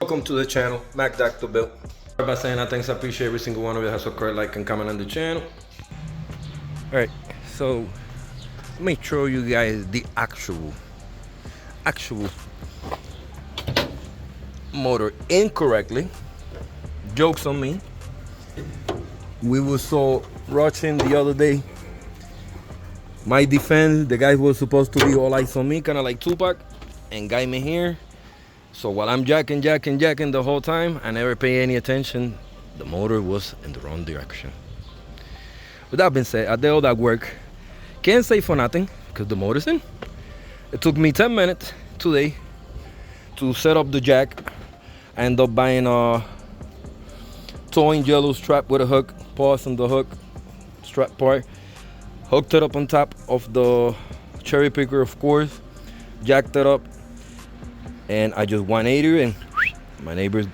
Welcome to the channel, Mac Dr. Bill. Start by saying I thanks, I appreciate every single one of you has subscribed, like, and comment on the channel. Alright, so let me show you guys the actual motor incorrectly. Jokes on me. We were so rushing the other day. My defense, the guy was supposed to be all eyes on me, kind of like Tupac, and guide me here. So while I'm jacking the whole time, I never pay any attention. The motor was in the wrong direction. With that being said, I did all that work. Can't say for nothing, because the motor's in. It took me 10 minutes today to set up the jack. I ended up buying a towing yellow strap with a hook, pause on the hook, strap part. Hooked it up on top of the cherry picker, of course. Jacked it up. And I just 180 and my neighbors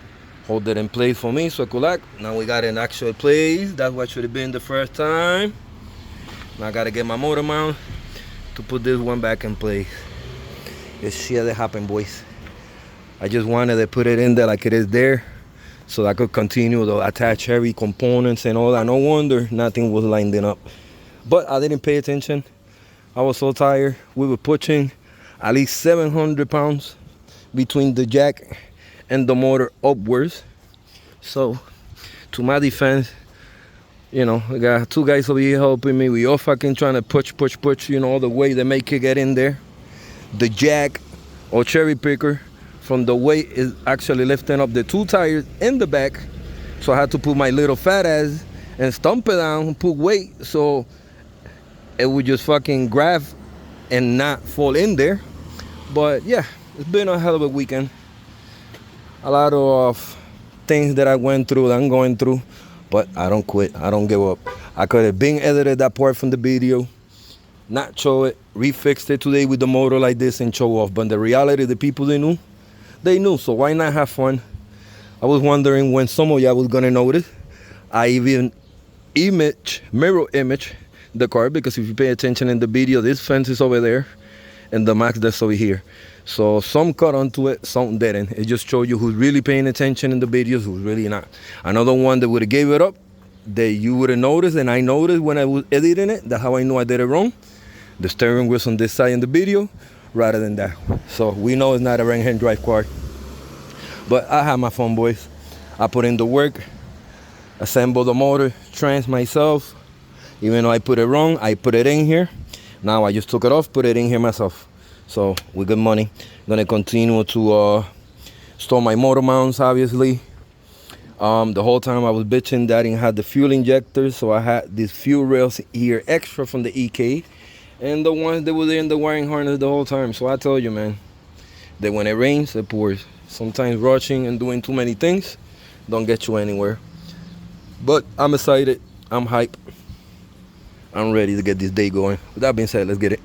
hold it in place for me, so I could lock. Now we got it in actual place. That's what should have been the first time. Now I gotta get my motor mount to put this one back in place. It's shit that happened, boys. I just wanted to put it in there like it is there, so I could continue to attach heavy components and all that. No wonder nothing was lining up. But I didn't pay attention. I was so tired. We were pushing at least 700 pounds between the jack and the motor upwards. So to my defense, you know, I got two guys over here helping me. We all fucking trying to push, you know, all the way they make it get in there. The jack or cherry picker from the weight is actually lifting up the two tires in the back. So I had to put my little fat ass and stomp it down and put weight so it would just fucking grab and not fall in there. But yeah, it's been a hell of a weekend. A lot of things that I went through, that I'm going through, but I don't quit. I don't give up. I could have been edited that part from the video, not show it, refixed it today with the motor like this and show off. But the reality, the people they knew. So why not have fun? I was wondering when some of y'all was gonna notice. I even mirror image the car, because if you pay attention in the video, this fence is over there and the max that's over here. So some caught onto it, some didn't. It just showed you who's really paying attention in the videos, who's really not. Another one that would have gave it up, that you would have noticed, and I noticed when I was editing it, that's how I knew I did it wrong. The steering wheel's on this side in the video rather than that. So we know it's not a right-hand drive car. But I had my fun, boys. I put in the work, assembled the motor, trans myself. Even though I put it wrong, I put it in here. Now I just took it off, put it in here myself. So we got money. Gonna continue to store my motor mounts, obviously. The whole time I was bitching that I didn't have the fuel injectors, so I had these fuel rails here extra from the EK, and the ones that were in the wiring harness the whole time. So I tell you, man, that when it rains, it pours. Sometimes rushing and doing too many things don't get you anywhere. But I'm excited. I'm hyped. I'm ready to get this day going. With that being said, let's get it.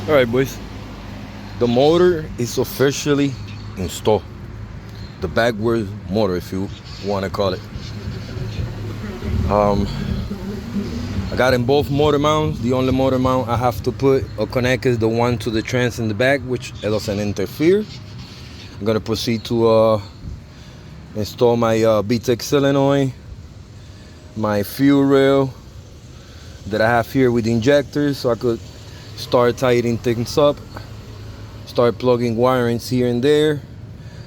All right, boys. The motor is officially installed. The backwards motor, if you want to call it. I got in both motor mounts. The only motor mount I have to put or connect is the one to the trans in the back, which it doesn't interfere. I'm gonna proceed to install my BTEC solenoid, my fuel rail that I have here with injectors, so I could start tightening things up, start plugging wirings here and there.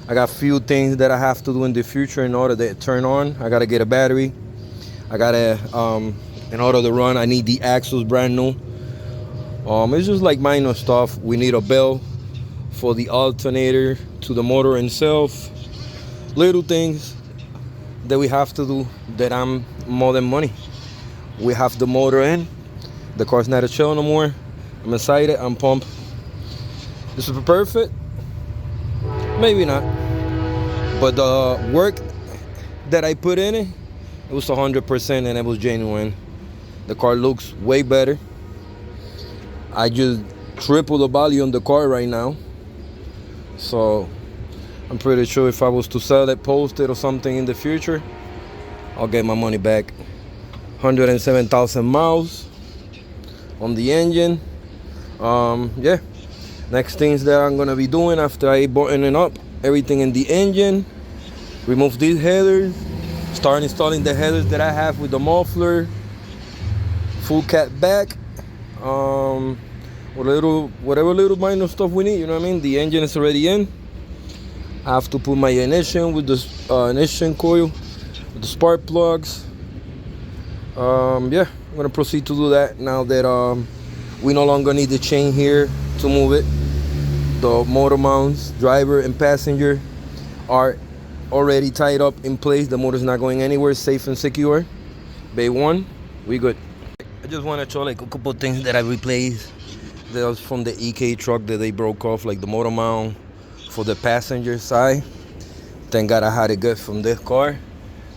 I got a few things that I have to do in the future in order to turn on. I gotta get a battery. I gotta, in order to run, I need the axles brand new. It's just like minor stuff. We need a bell for the alternator to the motor itself. Little things that we have to do that I'm more than money. We have the motor in. The car's not a show no more. I'm excited. I'm pumped. This is perfect. Maybe not. But the work that I put in it, it was 100% and it was genuine. The car looks way better. I just triple the value on the car right now. So I'm pretty sure if I was to sell it, post it or something in the future, I'll get my money back. 107,000 miles on the engine. Yeah. Next things that I'm gonna be doing after I buttoning up everything in the engine, remove these headers, start installing the headers that I have with the muffler, full cat back, whatever little minor stuff we need, you know what I mean? The engine is already in. I have to put my ignition with the ignition coil, with the spark plugs. Yeah, I'm gonna proceed to do that now that we no longer need the chain here to move it. The motor mounts, driver and passenger, are already tied up in place. The motor's not going anywhere, safe and secure. Bay 1, we good. I just want to show like a couple things that I replaced. That was from the EK truck that they broke off, like the motor mount for the passenger side. Thank God I had it good from this car,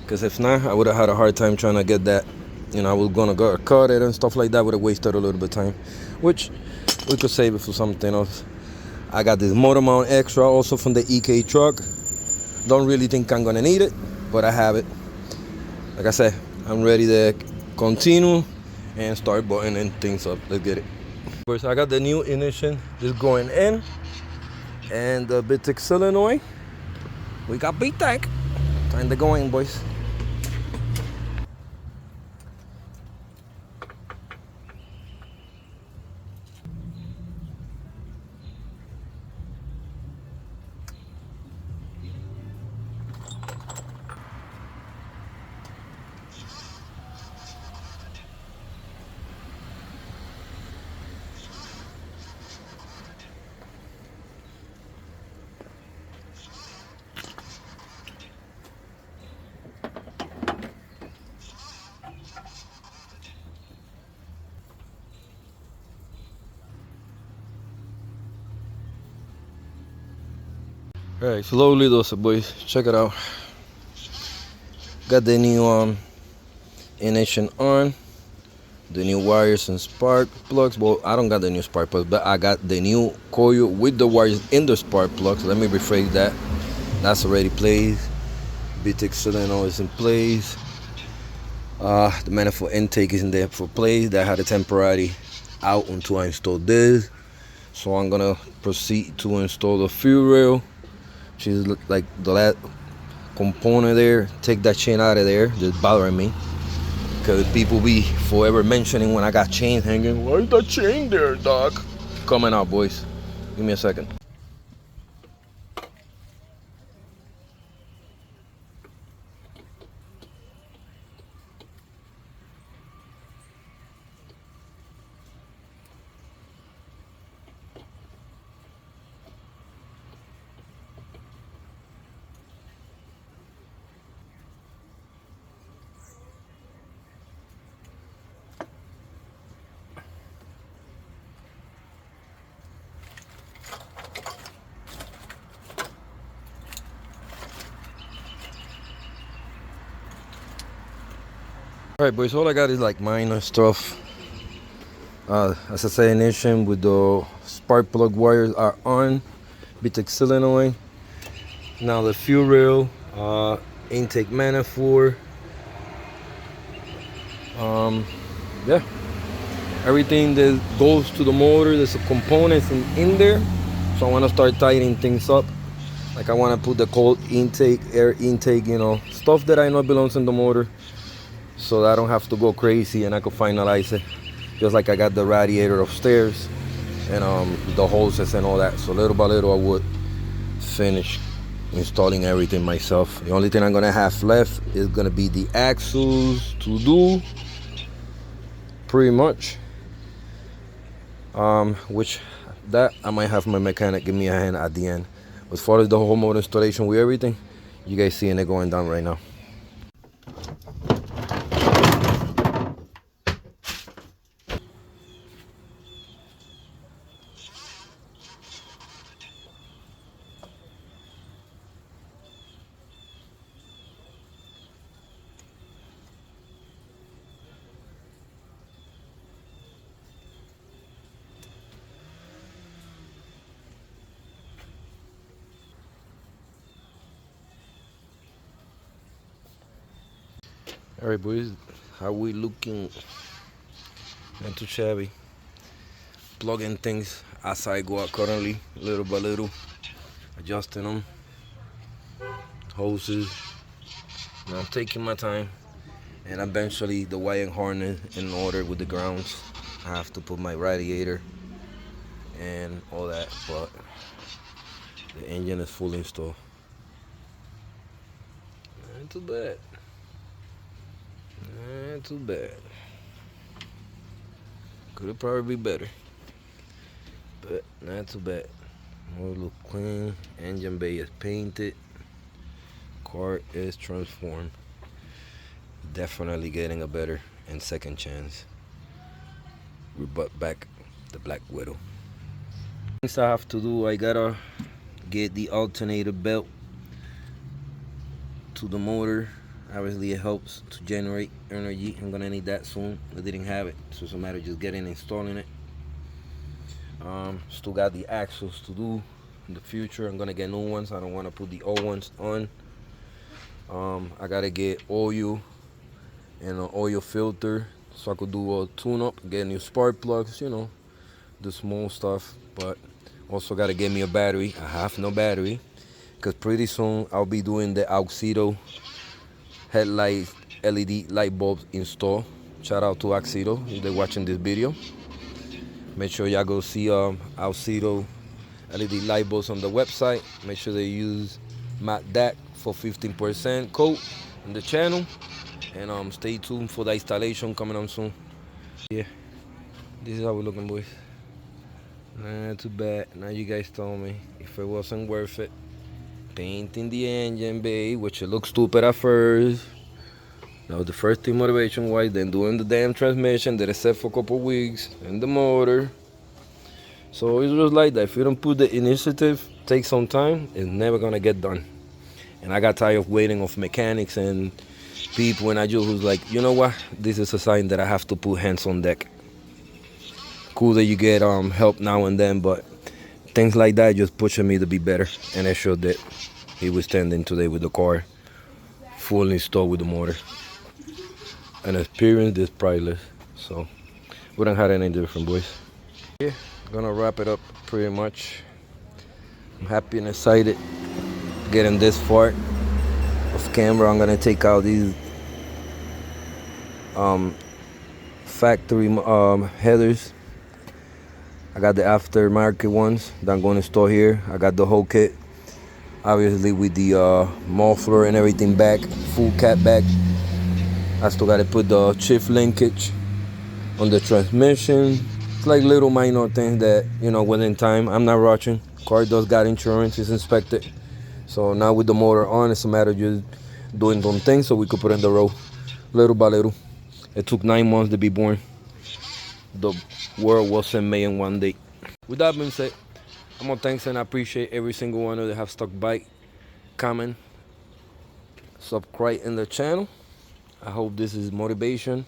because if not, I would have had a hard time trying to get that. You know, I was gonna go cut it and stuff like that. Would have wasted a little bit of time, which we could save it for something else. I got this motor mount extra also from the EK truck. Don't really think I'm gonna need it, but I have it. Like I said, I'm ready to continue and start buttoning things up. Let's get it. First, I got the new ignition just going in, and the BTEC solenoid. We got BTEC. Time to go in, boys. Alright, slowly those boys, check it out. Got the new ignition on, the new wires and spark plugs. Well, I don't got the new spark plugs, but I got the new coil with the wires in the spark plugs. Let me rephrase that. That's already placed. BTEC solenoid is in place. The manifold intake is in there for place. That had a temporary out until I install this. So I'm gonna proceed to install the fuel rail. She's like the last component there. Take that chain out of there, just bothering me. Because people be forever mentioning when I got chain hanging. Why is that chain there, dog? Coming out, boys. Give me a second. Alright, boys, all I got is like minor stuff. As I say, ignition with the spark plug wires are on. BTEC solenoid. Now the fuel rail, intake manifold. Yeah, everything that goes to the motor, there's some components in there. So I want to start tightening things up. Like I want to put the cold intake, air intake, stuff that I know belongs in the motor, so that I don't have to go crazy and I could finalize it. Just like I got the radiator upstairs and the hoses and all that. So little by little I would finish installing everything myself. The only thing I'm gonna have left is gonna be the axles to do, pretty much. Which that I might have my mechanic give me a hand at the end. As far as the whole motor installation with everything, you guys seeing it going down right now. All right, boys, how we looking? Not too shabby. Plugging things as I go out currently, little by little, adjusting them, hoses. Now I'm taking my time, and eventually the wiring harness in order with the grounds. I have to put my radiator and all that, but the engine is fully installed. Not too bad. Not too bad. Could probably be better, but not too bad. More look clean. Engine bay is painted. Car is transformed. Definitely getting a better and second chance. We brought back the Black Widow. Things I have to do, I gotta get the alternator belt to the motor. Obviously it helps to generate energy. I'm gonna need that soon. I didn't have it, so it's a matter of just getting installing it. Still got the axles to do in the future. I'm gonna get new ones. I don't want to put the old ones on. I gotta get oil and an oil filter so I could do a tune-up, get new spark plugs, the small stuff. But also gotta get me a battery. I have no battery because pretty soon I'll be doing the Auxito headlight LED light bulbs install. Shout out to Auxito if they're watching this video. Make sure y'all go see Auxito LED light bulbs on the website. Make sure they use Matt DAC for 15% code on the channel. And stay tuned for the installation coming on soon. Yeah, this is how we're looking, boys. Not too bad. Now you guys told me if it wasn't worth it painting the engine bay, which it looked stupid at first. That was the first thing motivation wise. Then doing the damn transmission that I set for a couple weeks and the motor. So it's just like that. If you don't put the initiative, take some time, it's never gonna get done. And I got tired of waiting of mechanics and people, and I just was like, you know what? This is a sign that I have to put hands on deck. Cool that you get help now and then, but things like that just pushing me to be better, and I sure did. He was standing today with the car fully installed with the motor. An experience is priceless, so we don't have any different, boys. Yeah, gonna wrap it up pretty much. I'm happy and excited getting this far off camera. I'm gonna take out these factory headers. I got the aftermarket ones that I'm going to install here. I got the whole kit, obviously with the muffler and everything back, full cat back. I still got to put the shift linkage on the transmission. It's like little minor things that, within time. I'm not rushing. Car does got insurance, it's inspected. So now with the motor on, it's a matter of just doing some things so we could put in the road little by little. It took 9 months to be born. The world wasn't made in one day. With that being said, I'm gonna thanks and I appreciate every single one that have stuck by, comment, subscribe in the channel. I hope this is motivation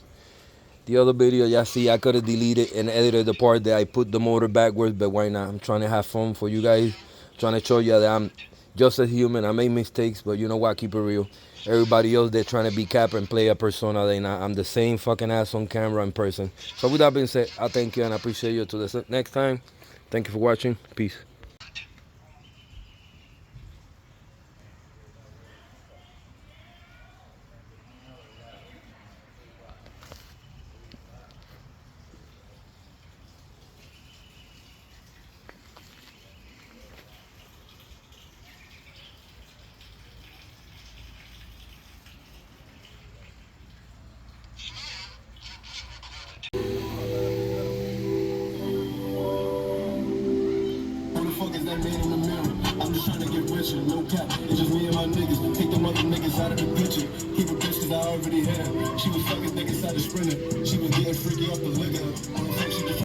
The other video, y'all see, I could have deleted and edited the part that I put the motor backwards, but why not? I'm trying to have fun for you guys. Trying to show you that I'm just a human. I make mistakes, but you know what? Keep it real. Everybody else, they're trying to be cap and play a persona. They not. I'm the same fucking ass on camera in person. So with that being said, I thank you and I appreciate you. Till the next time, thank you for watching. Peace. That man in the mirror. I'm just trying to get richer, no cap. It's just me and my niggas. Take them other niggas out of the picture. Keep a bitch cause I already had her. She was fucking thick inside the sprinter. She was getting freaky off the liquor.